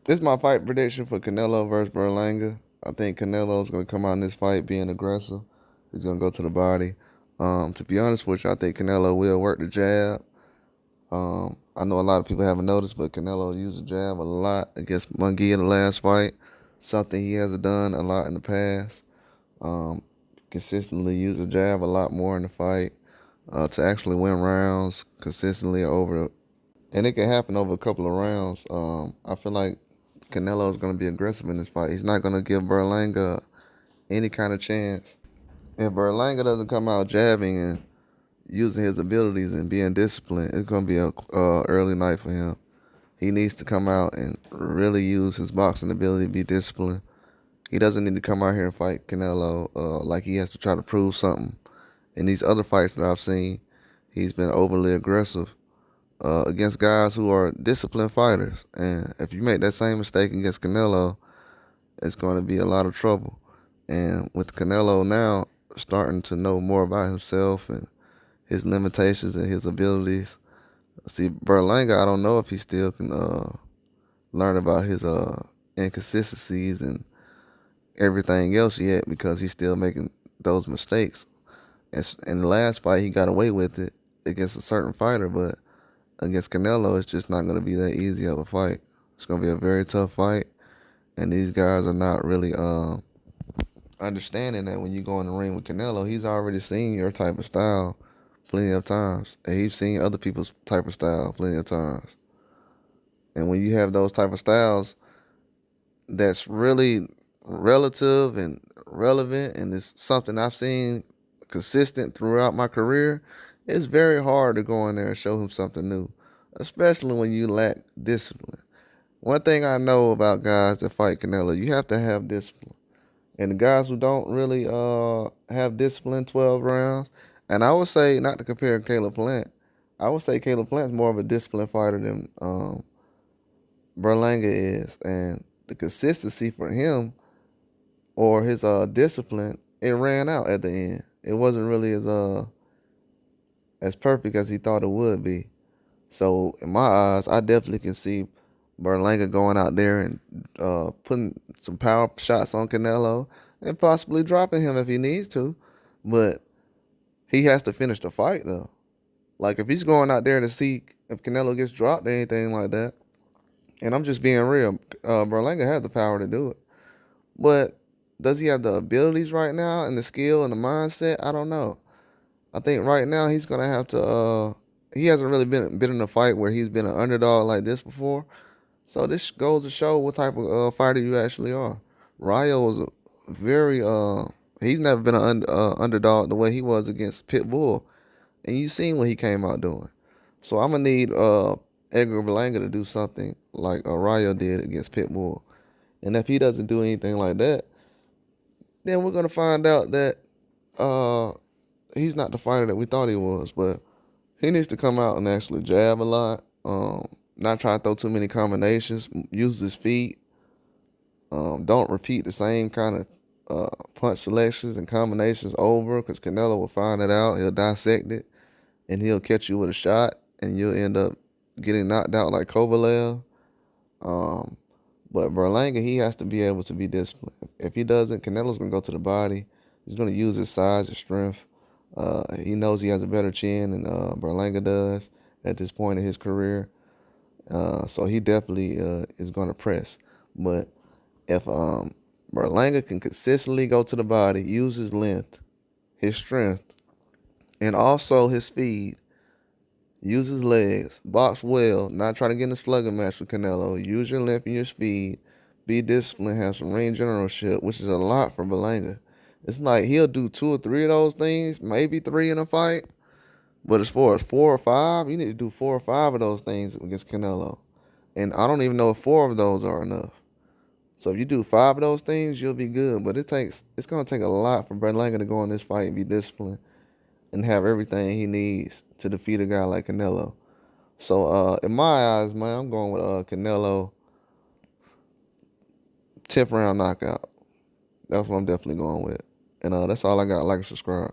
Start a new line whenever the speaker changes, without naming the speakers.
This is my fight prediction for Canelo versus Berlanga. I think Canelo's going to come out in this fight being aggressive. He's going to go to the body. To be honest with you, I think Canelo will work the jab. I know a lot of people haven't noticed, but Canelo used the jab a lot against Munguia in the last fight. Something he hasn't done a lot in the past. Um, Consistently use the jab a lot more in the fight to actually win rounds consistently over. And it can happen over a couple of rounds. I feel like Canelo is going to be aggressive in this fight. He's not going to give Berlanga any kind of chance. If Berlanga doesn't come out jabbing and using his abilities and being disciplined, it's going to be a early night for him. He needs to come out and really use his boxing ability to be disciplined. He doesn't need to come out here and fight Canelo like he has to try to prove something. In these other fights that I've seen, he's been overly aggressive against guys who are disciplined fighters. And if you make that same mistake against Canelo, it's going to be a lot of trouble. And with Canelo now starting to know more about himself and his limitations and his abilities, see, Berlanga, I don't know if he still can learn about his inconsistencies and everything else yet because he's still making those mistakes. In the last fight, he got away with it against a certain fighter, but against Canelo, it's just not going to be that easy of a fight. It's going to be a very tough fight, and these guys are not really understanding that when you go in the ring with Canelo, he's already seen your type of style plenty of times, and he's seen other people's type of style plenty of times. And when you have those type of styles, that's really relative and relevant, and it's something I've seen consistent throughout my career. It's very hard to go in there and show him something new, especially when you lack discipline. One thing I know about guys that fight Canelo, you have to have discipline. And the guys who don't really have discipline 12 rounds, and I would say, not to compare Caleb Plant, I would say Caleb Plant's more of a disciplined fighter than Berlanga is. And the consistency for him or his discipline, it ran out at the end. It wasn't really as perfect as he thought it would be. So in my eyes, I definitely can see Berlanga going out there and putting some power shots on Canelo and possibly dropping him if he needs to. But he has to finish the fight though. Like if he's going out there to see if Canelo gets dropped or anything like that, and I'm just being real, Berlanga has the power to do it. But does he have the abilities right now and the skill and the mindset? I don't know. I think right now he's gonna have to. He hasn't really been in a fight where he's been an underdog like this before. So this goes to show what type of fighter you actually are. Rayo was a very. He's never been an underdog the way he was against Pitbull, and you seen what he came out doing. So I'm gonna need Edgar Berlanga to do something like Rayo did against Pitbull, and if he doesn't do anything like that, then we're gonna find out that uh, he's not the fighter that we thought he was. But he needs to come out and actually jab a lot. Not try to throw too many combinations. Use his feet. Don't repeat the same kind of punch selections and combinations over, because Canelo will find it out. He'll dissect it, and he'll catch you with a shot, and you'll end up getting knocked out like Kovalev. Um, but Berlanga, he has to be able to be disciplined. If he doesn't, Canelo's gonna go to the body. He's gonna use his size, his strength. He knows he has a better chin than Berlanga does at this point in his career. So he definitely is gonna press. But if Berlanga can consistently go to the body, use his length, his strength, and also his speed, use his legs, box well, not try to get in a slugging match with Canelo. Use your length and your speed. Be disciplined, have some ring generalship, which is a lot for Berlanga. It's like he'll do 2 or 3 of those things, maybe 3 in a fight. But as far as 4 or 5, you need to do 4 or 5 of those things against Canelo. And I don't even know if 4 of those are enough. So if you do 5 of those things, you'll be good. But it's gonna take a lot for Berlanga to go in this fight and be disciplined and have everything he needs to defeat a guy like Canelo. So in my eyes, man, I'm going with Canelo 10th round knockout. That's what I'm definitely going with. And that's all I got. Like and subscribe.